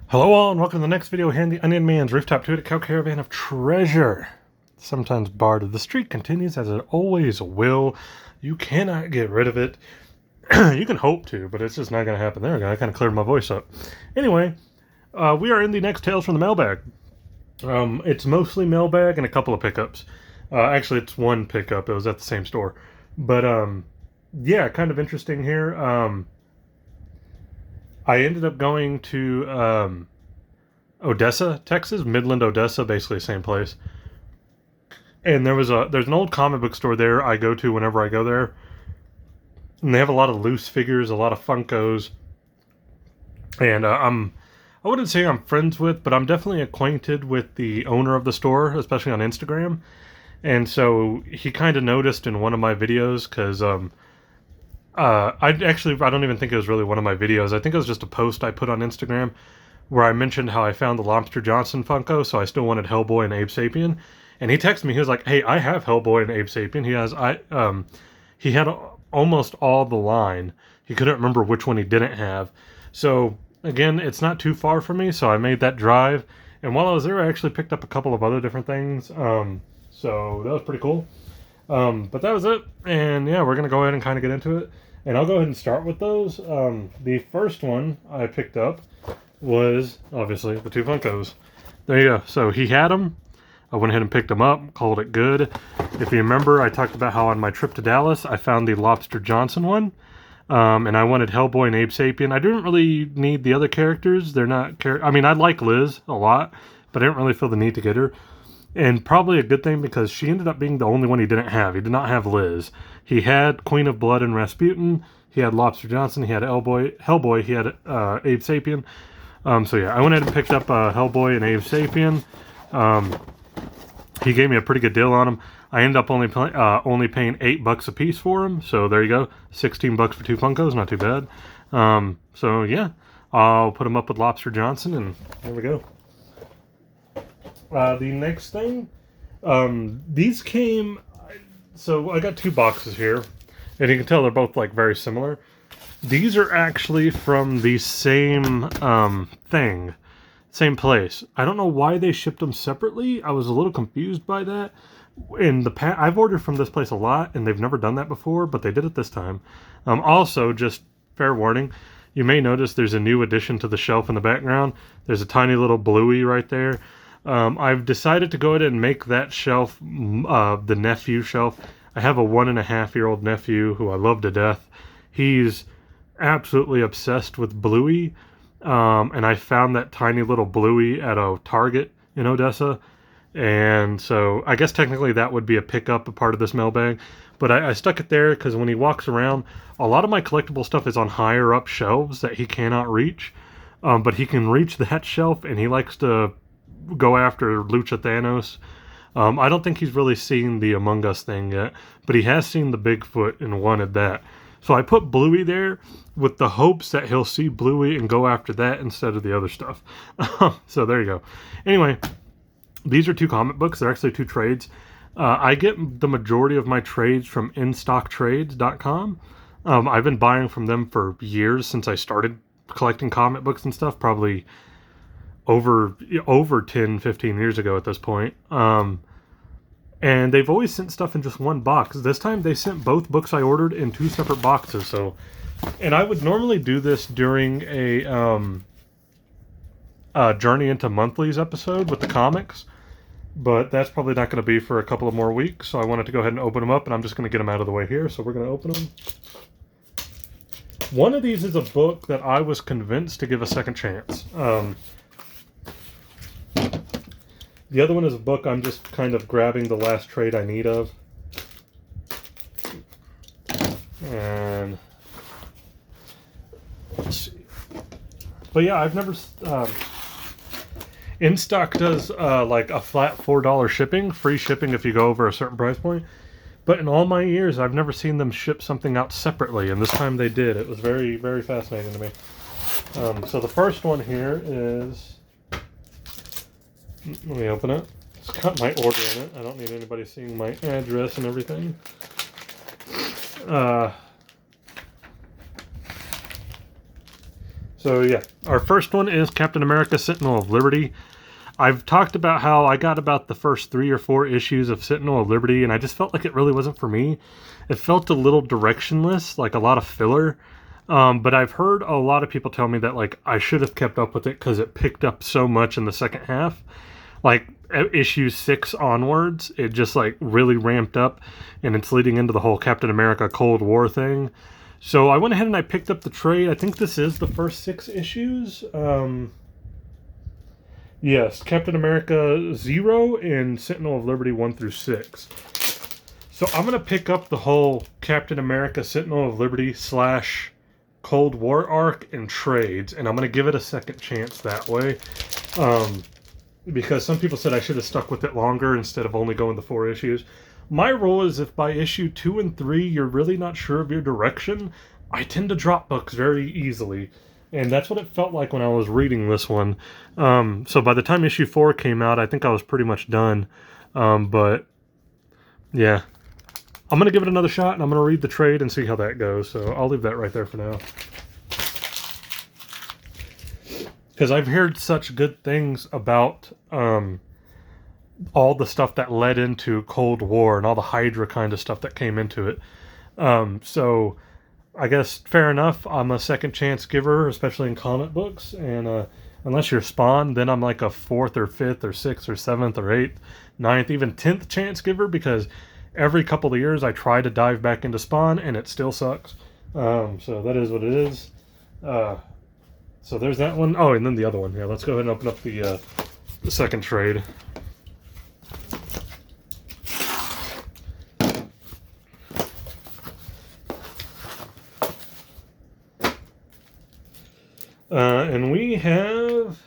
Hello all and welcome to the next video, Handy Onion Man's Rooftop 2 at Cow Caravan of Treasure. Sometimes barred. The streak continues as it always will. You cannot get rid of it. You can hope to, but it's just not going to happen. There we go. I kind of cleared my voice up. Anyway, we are in the next Tales from the Mailbag. It's mostly Mailbag and a couple of pickups. Actually, it's one pickup. It was at the same store. But, yeah, kind of interesting here. I ended up going to Odessa, Texas, Midland, Odessa, basically the same place. And there's an old comic book store there I go to whenever I go there. And they have a lot of loose figures, a lot of Funkos. And I wouldn't say I'm friends with, but I'm definitely acquainted with the owner of the store, especially on Instagram. And so he kind of noticed in one of my videos, because I don't even think it was really one of my videos. I think it was just a post I put on Instagram where I mentioned how I found the Lobster Johnson Funko, so I still wanted Hellboy and Abe Sapien. And he texted me. He was like, "Hey, I have Hellboy and Abe Sapien. He had almost all the line. He couldn't remember which one he didn't have. So again, it's not too far from me, so I made that drive. And while I was there, I actually picked up a couple of other different things. So that was pretty cool. But that was it. And yeah, we're gonna go ahead and kind of get into it. And I'll go ahead and start with those. The first one I picked up was, obviously, the two Funkos. There you go. So he had them. I went ahead and picked them up, called it good. If you remember, I talked about how on my trip to Dallas, I found the Lobster Johnson one. And I wanted Hellboy and Abe Sapien. I didn't really need the other characters. They're not... I mean, I like Liz a lot, but I didn't really feel the need to get her. And probably a good thing because she ended up being the only one he didn't have. He did not have Liz. He had Queen of Blood and Rasputin. He had Lobster Johnson. He had Hellboy. He had Abe Sapien. So yeah, I went ahead and picked up Hellboy and Abe Sapien. He gave me a pretty good deal on them. I ended up only paying $8 a piece for them. So there you go, $16 for two Funkos. Not too bad. So yeah, I'll put them up with Lobster Johnson, and there we go. The next thing, these came, so I got two boxes here, and you can tell they're both like very similar. These are actually from the same thing, same place. I don't know why they shipped them separately. I was a little confused by that. In the past, I've ordered from this place a lot, and they've never done that before, but they did it this time. Also, just fair warning, you may notice there's a new addition to the shelf in the background. There's a tiny little Bluey right there. I've decided to go ahead and make that shelf the nephew shelf. I have a 1.5-year-old nephew who I love to death. He's absolutely obsessed with Bluey, and I found that tiny little Bluey at a Target in Odessa, and so I guess technically that would be a pickup, a part of this mailbag, but I stuck it there because when he walks around, a lot of my collectible stuff is on higher up shelves that he cannot reach, but he can reach that shelf, and he likes to go after Lucha Thanos. I don't think he's really seen the Among Us thing yet, but he has seen the Bigfoot and wanted that. So I put Bluey there with the hopes that he'll see Bluey and go after that instead of the other stuff. So there you go. Anyway, these are two comic books. They're actually two trades. I get the majority of my trades from InStockTrades.com. I've been buying from them for years since I started collecting comic books and stuff, probably over 10, 15 years ago at this point. And they've always sent stuff in just one box. This time they sent both books I ordered in two separate boxes. So, and I would normally do this during a Journey into Monthlies episode with the comics, but that's probably not going to be for a couple of more weeks. So I wanted to go ahead and open them up, and I'm just going to get them out of the way here. So we're going to open them. One of these is a book that I was convinced to give a second chance. The other one is a book I'm just kind of grabbing the last trade I need of. And let's see. But yeah, I've never... InStock does like a flat $4 shipping, free shipping if you go over a certain price point. But in all my years, I've never seen them ship something out separately, and this time they did. It was very, very fascinating to me. So the first one here is... Let me open it. It's got my order in it. I don't need anybody seeing my address and everything. So yeah, our first one is Captain America Sentinel of Liberty. I've talked about how I got about the first 3 or 4 issues of Sentinel of Liberty, and I just felt like it really wasn't for me. It felt a little directionless, like a lot of filler. But I've heard a lot of people tell me that like I should have kept up with it because it picked up so much in the second half. Like issue 6 onwards, it just like really ramped up, and it's leading into the whole Captain America Cold War thing. So I went ahead and I picked up the trade. I think this is the first 6 issues. Yes, Captain America 0 and Sentinel of Liberty 1 through 6. So I'm going to pick up the whole Captain America Sentinel of Liberty / Cold War arc in trades, and I'm going to give it a second chance that way. Because some people said I should have stuck with it longer instead of only going the 4 issues. My rule is if by issue 2 and 3 you're really not sure of your direction, I tend to drop books very easily. And that's what it felt like when I was reading this one. So by the time issue 4 came out, I think I was pretty much done. But yeah, I'm going to give it another shot, and I'm going to read the trade and see how that goes. So I'll leave that right there for now. Because I've heard such good things about all the stuff that led into Cold War and all the Hydra kind of stuff that came into it. So I guess fair enough. I'm a second chance giver, especially in comic books. And unless you're Spawn, then I'm like a 4th or 5th or 6th or 7th or 8th, 9th, even 10th chance giver, because every couple of years I try to dive back into Spawn and it still sucks. So that is what it is. So there's that one. Oh, and then the other one. Yeah, let's go ahead and open up the second trade. And we have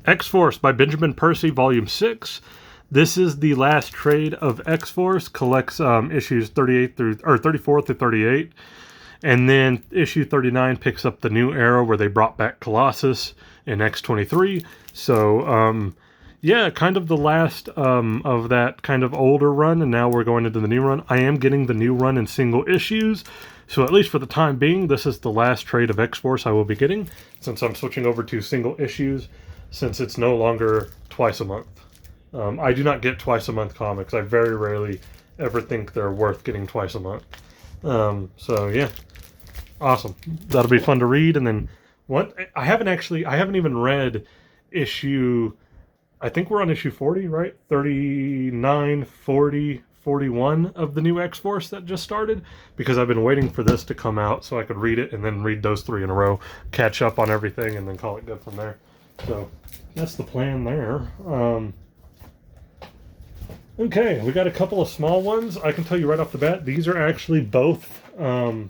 X-Force by Benjamin Percy, Volume 6. This is the last trade of X-Force. Collects issues 34 through 38. And then issue 39 picks up the new era where they brought back Colossus in X-23. So, yeah, kind of the last of that kind of older run, and now we're going into the new run. I am getting the new run in single issues, so at least for the time being, this is the last trade of X-Force I will be getting, since I'm switching over to single issues, since it's no longer twice a month. I do not get twice a month comics. I very rarely ever think they're worth getting twice a month. So yeah, awesome. That'll be fun to read. And then what I haven't even read issue, I think we're on issue 40, right? 39, 40, 41 of the new X-Force that just started, because I've been waiting for this to come out so I could read it and then read those 3 in a row, catch up on everything, and then call it good from there. So that's the plan there. Okay, we got a couple of small ones. I can tell you right off the bat, these are actually both, where'd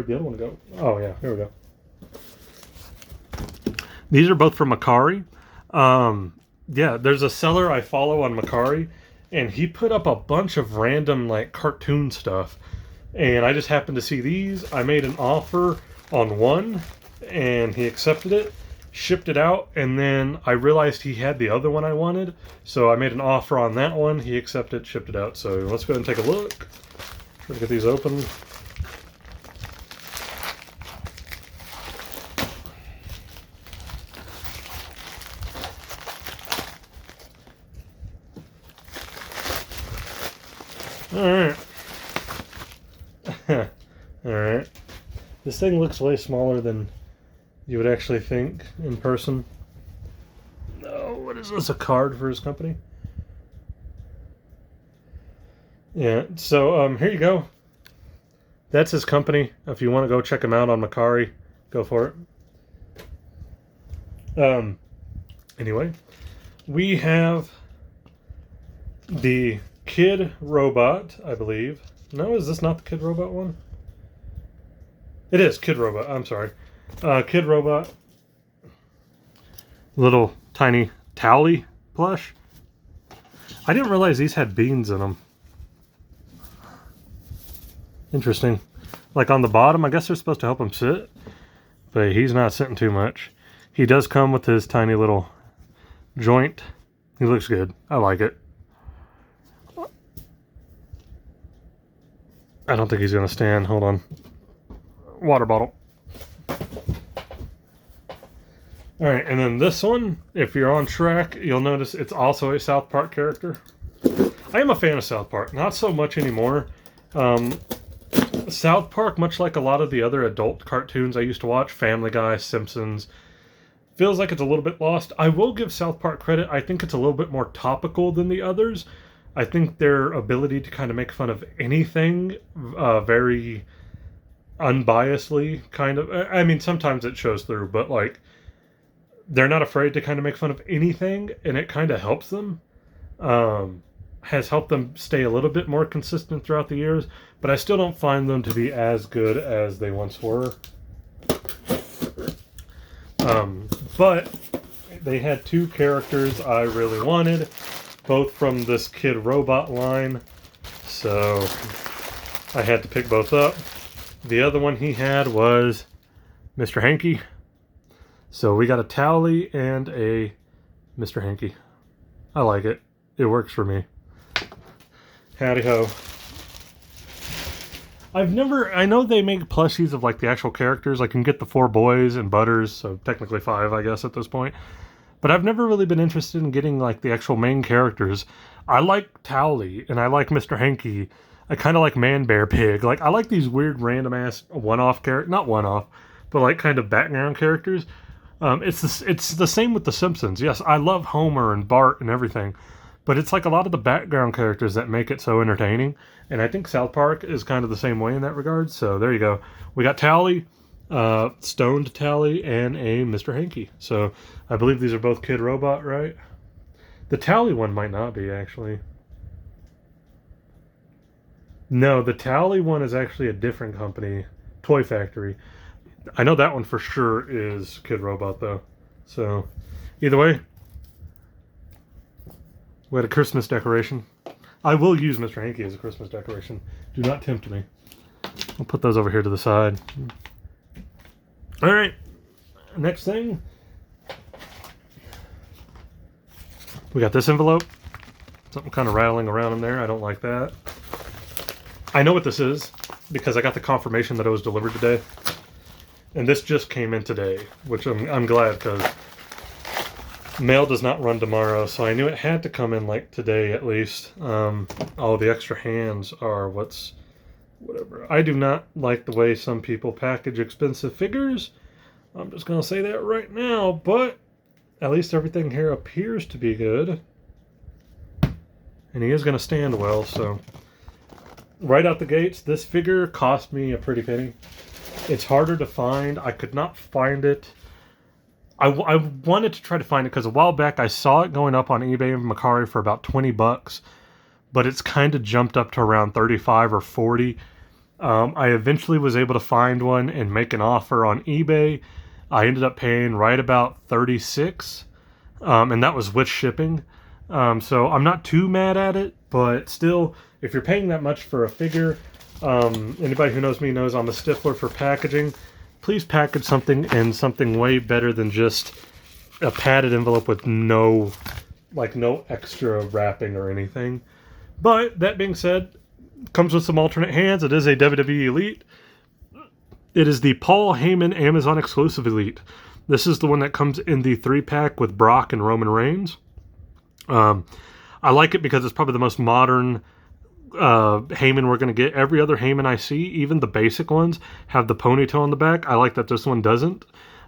the other one go? Oh yeah, here we go. These are both from Macari. Yeah, there's a seller I follow on Macari, and he put up a bunch of random like cartoon stuff, and I just happened to see these. I made an offer on one, and he accepted it, shipped it out, and then I realized he had the other one I wanted, so I made an offer on that one. He accepted, shipped it out. So let's go ahead and take a look. Try to get these open. Alright. Alright. This thing looks way smaller than you would actually think in person. Oh, what is this? A card for his company? Yeah, so here you go. That's his company. If you want to go check him out on Macari, go for it. Anyway, we have the Kid Robot, I believe. No, is this not the Kid Robot one? It is Kid Robot. I'm sorry. Kid Robot. Little tiny Towley plush. I didn't realize these had beans in them. Interesting. Like on the bottom, I guess they're supposed to help him sit, but he's not sitting too much. He does come with his tiny little joint. He looks good. I like it. I don't think he's going to stand. Hold on. Water bottle. All right, and then this one, if you're on track, you'll notice it's also a South Park character. I am a fan of South Park, not so much anymore. South Park, much like a lot of the other adult cartoons I used to watch, Family Guy, Simpsons, feels like it's a little bit lost. I will give South Park credit. I think it's a little bit more topical than the others. I think their ability to kind of make fun of anything very unbiasedly, kind of. I mean, sometimes it shows through, but like, they're not afraid to kind of make fun of anything, and it kind of helps them. Has helped them stay a little bit more consistent throughout the years, but I still don't find them to be as good as they once were. But they had two characters I really wanted, both from this Kid Robot line, so I had to pick both up. The other one he had was Mr. Hanky. So we got a Towley and a Mr. Hanky. I like it. It works for me. Howdy ho. I know they make plushies of like the actual characters. Like you can get the 4 boys and Butters, so technically 5, I guess, at this point. But I've never really been interested in getting like the actual main characters. I like Towley and I like Mr. Hanky. I kind of like Man Bear Pig. Like I like these weird random ass one-off characters, not one-off, but like kind of background characters. It's the same with The Simpsons. Yes, I love Homer and Bart and everything, but it's like a lot of the background characters that make it so entertaining. And I think South Park is kind of the same way in that regard. So there you go. We got Towley, Stoned Towley, and a Mr. Hanky. So I believe these are both Kid Robot, right? The Towley one might not be, actually. No, the Towley one is actually a different company, Toy Factory. I know that one for sure is Kid Robot, though. So, either way, we had a Christmas decoration. I will use Mr. Hanky as a Christmas decoration. Do not tempt me. I'll put those over here to the side. All right. Next thing. We got this envelope. Something kind of rattling around in there. I don't like that. I know what this is because I got the confirmation that it was delivered today. And this just came in today, which I'm glad because mail does not run tomorrow, so I knew it had to come in like today at least. All the extra hands are whatever. I do not like the way some people package expensive figures. I'm just going to say that right now, but at least everything here appears to be good. And he is going to stand well, so right out the gates, this figure cost me a pretty penny. It's harder to find. I could not find it. I wanted to try to find it because a while back I saw it going up on eBay and Mercari for about $20, but it's kind of jumped up to around 35 or 40. I eventually was able to find one and make an offer on eBay. I ended up paying right about 36, and that was with shipping. So I'm not too mad at it, but still, if you're paying that much for a figure, anybody who knows me knows I'm a stickler for packaging. Please package something in something way better than just a padded envelope with no extra wrapping or anything. But that being said, comes with some alternate hands. It is a WWE Elite. It is the Paul Heyman Amazon exclusive Elite. This is the one that comes in the 3-pack with Brock and Roman Reigns. I like it because it's probably the most modern Heyman we're going to get. Every other Heyman I see, even the basic ones, have the ponytail on the back. I like that this one doesn't.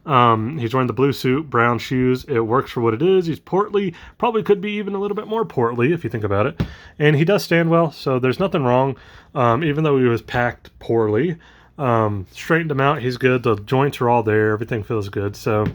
He's wearing the blue suit, brown shoes. It works for what it is. He's portly. Probably could be even a little bit more portly if you think about it. And he does stand well, so there's nothing wrong. Even though he was packed poorly. Straightened him out. He's good. The joints are all there. Everything feels good. So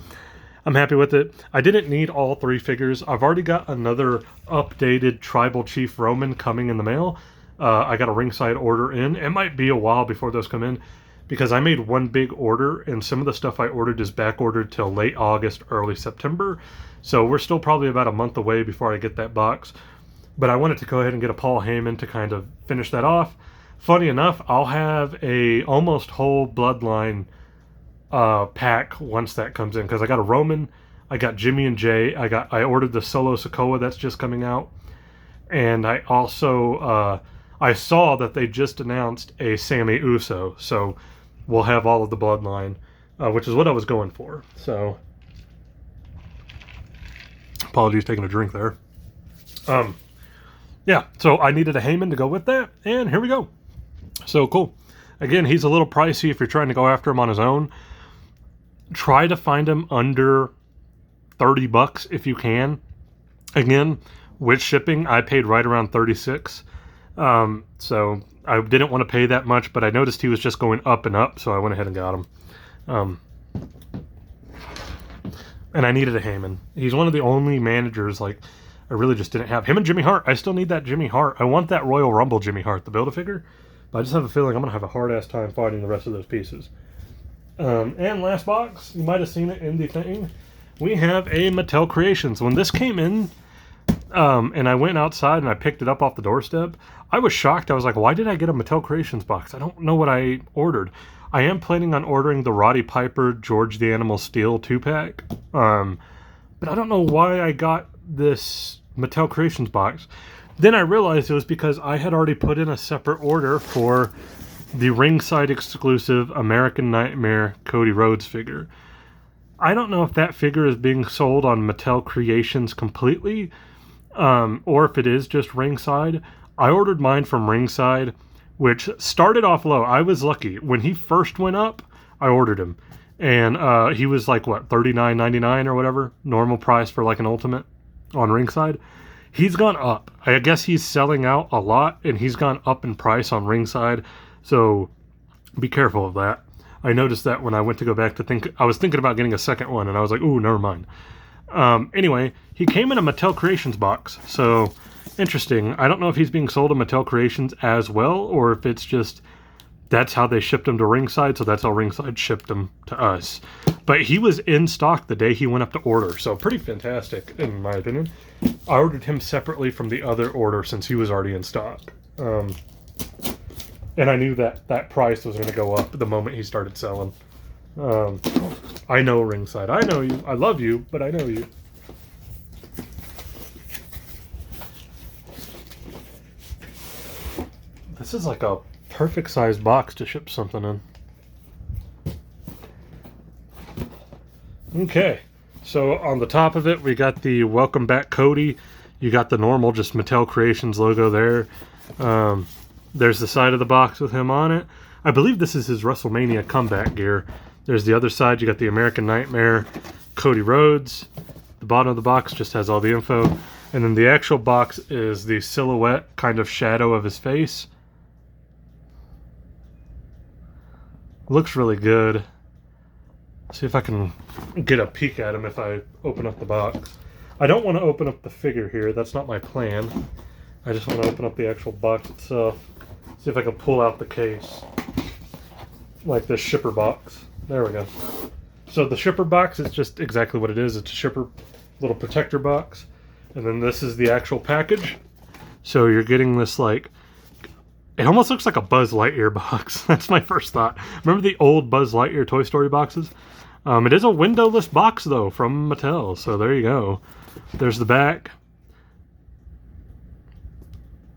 I'm happy with it. I didn't need all 3 figures. I've already got another updated Tribal Chief Roman coming in the mail. I got a ringside order in. It might be a while before those come in because I made one big order and some of the stuff I ordered is back ordered till late August, early September. So we're still probably about a month away before I get that box. But I wanted to go ahead and get a Paul Heyman to kind of finish that off. Funny enough, I'll have a almost whole Bloodline pack once that comes in because I got a Roman, I got Jimmy and Jay, I ordered the Solo Sikoa that's just coming out, and I also I saw that they just announced a Sammy Uso, so we'll have all of the Bloodline, which is what I was going for. So Apologies, taking a drink there. Yeah, so I needed a Heyman to go with that, and here we go. So cool. Again, he's a little pricey if you're trying to go after him on his own. Try to find him under $30 if you can. Again, with shipping, I paid right around $36. So I didn't want to pay that much, but I noticed he was just going up and up, so I went ahead and got him. And I needed a Heyman. He's one of the only managers, like, I really just didn't have. Him and Jimmy Hart. I still need that Jimmy Hart. I want that Royal Rumble Jimmy Hart, the Build-A-Figure. But I just have a feeling I'm going to have a hard-ass time finding the rest of those pieces. And last box, you might have seen it in the thing. We have a Mattel Creations. When this came in, and I went outside and I picked it up off the doorstep, I was shocked. I was like, why did I get a Mattel Creations box? I don't know what I ordered. I am planning on ordering the Roddy Piper George the Animal Steel 2-pack. But I don't know why I got this Mattel Creations box. Then I realized it was because I had already put in a separate order for the ringside exclusive American Nightmare Cody Rhodes figure. I don't know if that figure is being sold on Mattel Creations completely, or if it is just ringside. I ordered mine from ringside, which started off low. I was lucky. When he first went up, I ordered him. And he was like, what, $39.99 or whatever? Normal price for like an Ultimate on ringside. He's gone up. I guess he's selling out a lot, and he's gone up in price on ringside. So be careful of that. I noticed that when I went to go back to think. I was thinking about getting a second one, and I was like, ooh, never mind. Anyway, he came in a Mattel Creations box. So interesting. I don't know if he's being sold in Mattel Creations as well, or if it's just that's how they shipped him to ringside, so that's how ringside shipped him to us. But he was in stock the day he went up to order, so pretty fantastic in my opinion. I ordered him separately from the other order since he was already in stock. And I knew that price was going to go up the moment he started selling. I know ringside. I know you. I love you, but I know you. This is like a perfect size box to ship something in. Okay, so on the top of it we got the Welcome Back Cody. You got the normal just Mattel Creations logo there. There's the side of the box with him on it. I believe this is his WrestleMania comeback gear. There's the other side. You got the American Nightmare Cody Rhodes. The bottom of the box just has all the info. And then the actual box is the silhouette kind of shadow of his face. Looks really good. See if I can get a peek at him if I open up the box. I don't want to open up the figure here. That's not my plan. I just want to open up the actual box itself. See if I can pull out the case. Like this shipper box. There we go. So the shipper box is just exactly what it is. It's a shipper little protector box. And then this is the actual package. So you're getting this like... It almost looks like a Buzz Lightyear box. That's my first thought. Remember the old Buzz Lightyear Toy Story boxes? It is a windowless box, though, from Mattel. So there you go. There's the back.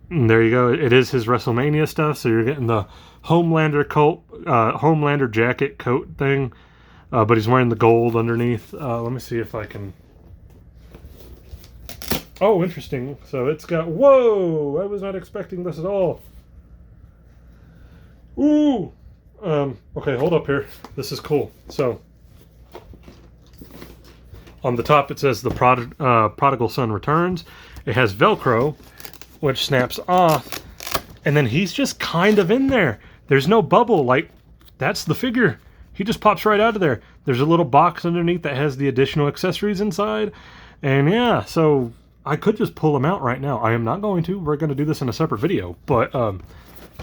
And there you go. It is his WrestleMania stuff. So you're getting the Homelander jacket coat thing. But he's wearing the gold underneath. Let me see if I can... Oh, interesting. So it's got... Whoa! I was not expecting this at all. Ooh! Okay, hold up here. This is cool. So, on the top it says the Prodigal Son Returns. It has Velcro, which snaps off. And then he's just kind of in there. There's no bubble. Like, that's the figure. He just pops right out of there. There's a little box underneath that has the additional accessories inside. And yeah, so I could just pull him out right now. I am not going to. We're going to do this in a separate video. But,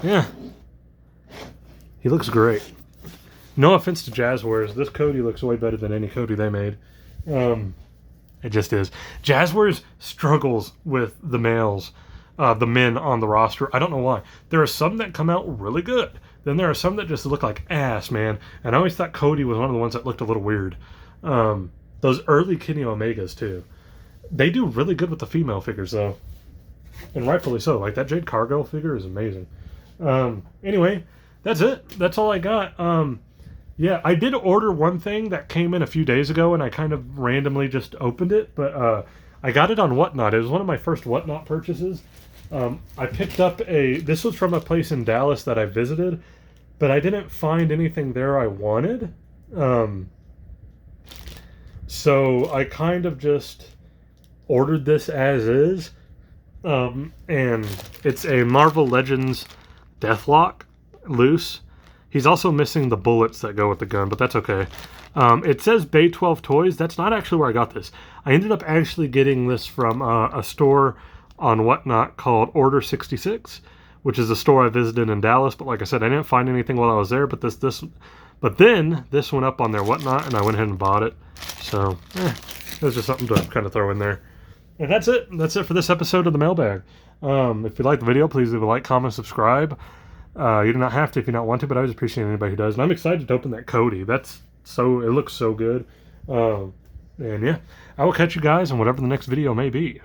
yeah. He looks great. No offense to Jazzwares. This Cody looks way better than any Cody they made. It just is. Jazzwares struggles with the males, the men on the roster. I don't know why. There are some that come out really good. Then there are some that just look like ass, man. And I always thought Cody was one of the ones that looked a little weird. Those early Kenny Omegas, too. They do really good with the female figures, though. And rightfully so. Like, that Jade Cargill figure is amazing. Anyway... That's it. That's all I got. Yeah, I did order one thing that came in a few days ago, and I kind of randomly just opened it, but I got it on Whatnot. It was one of my first Whatnot purchases. I picked up this was from a place in Dallas that I visited, but I didn't find anything there I wanted. So I kind of just ordered this as is. And it's a Marvel Legends Deathlock loose. He's also missing the bullets that go with the gun, but that's okay. It says Bay 12 Toys. That's not actually where I got this. I ended up actually getting this from a store on Whatnot called Order 66, which is a store I visited in Dallas. But like I said, I didn't find anything while I was there. But then this went up on their Whatnot, and I went ahead and bought it. So it was just something to kind of throw in there. And that's it. That's it for this episode of the Mailbag. If you like the video, please leave a like, comment, subscribe. You do not have to if you don't want to, but I always appreciate anybody who does. And I'm excited to open that Cody. It looks so good. And yeah, I will catch you guys on whatever the next video may be.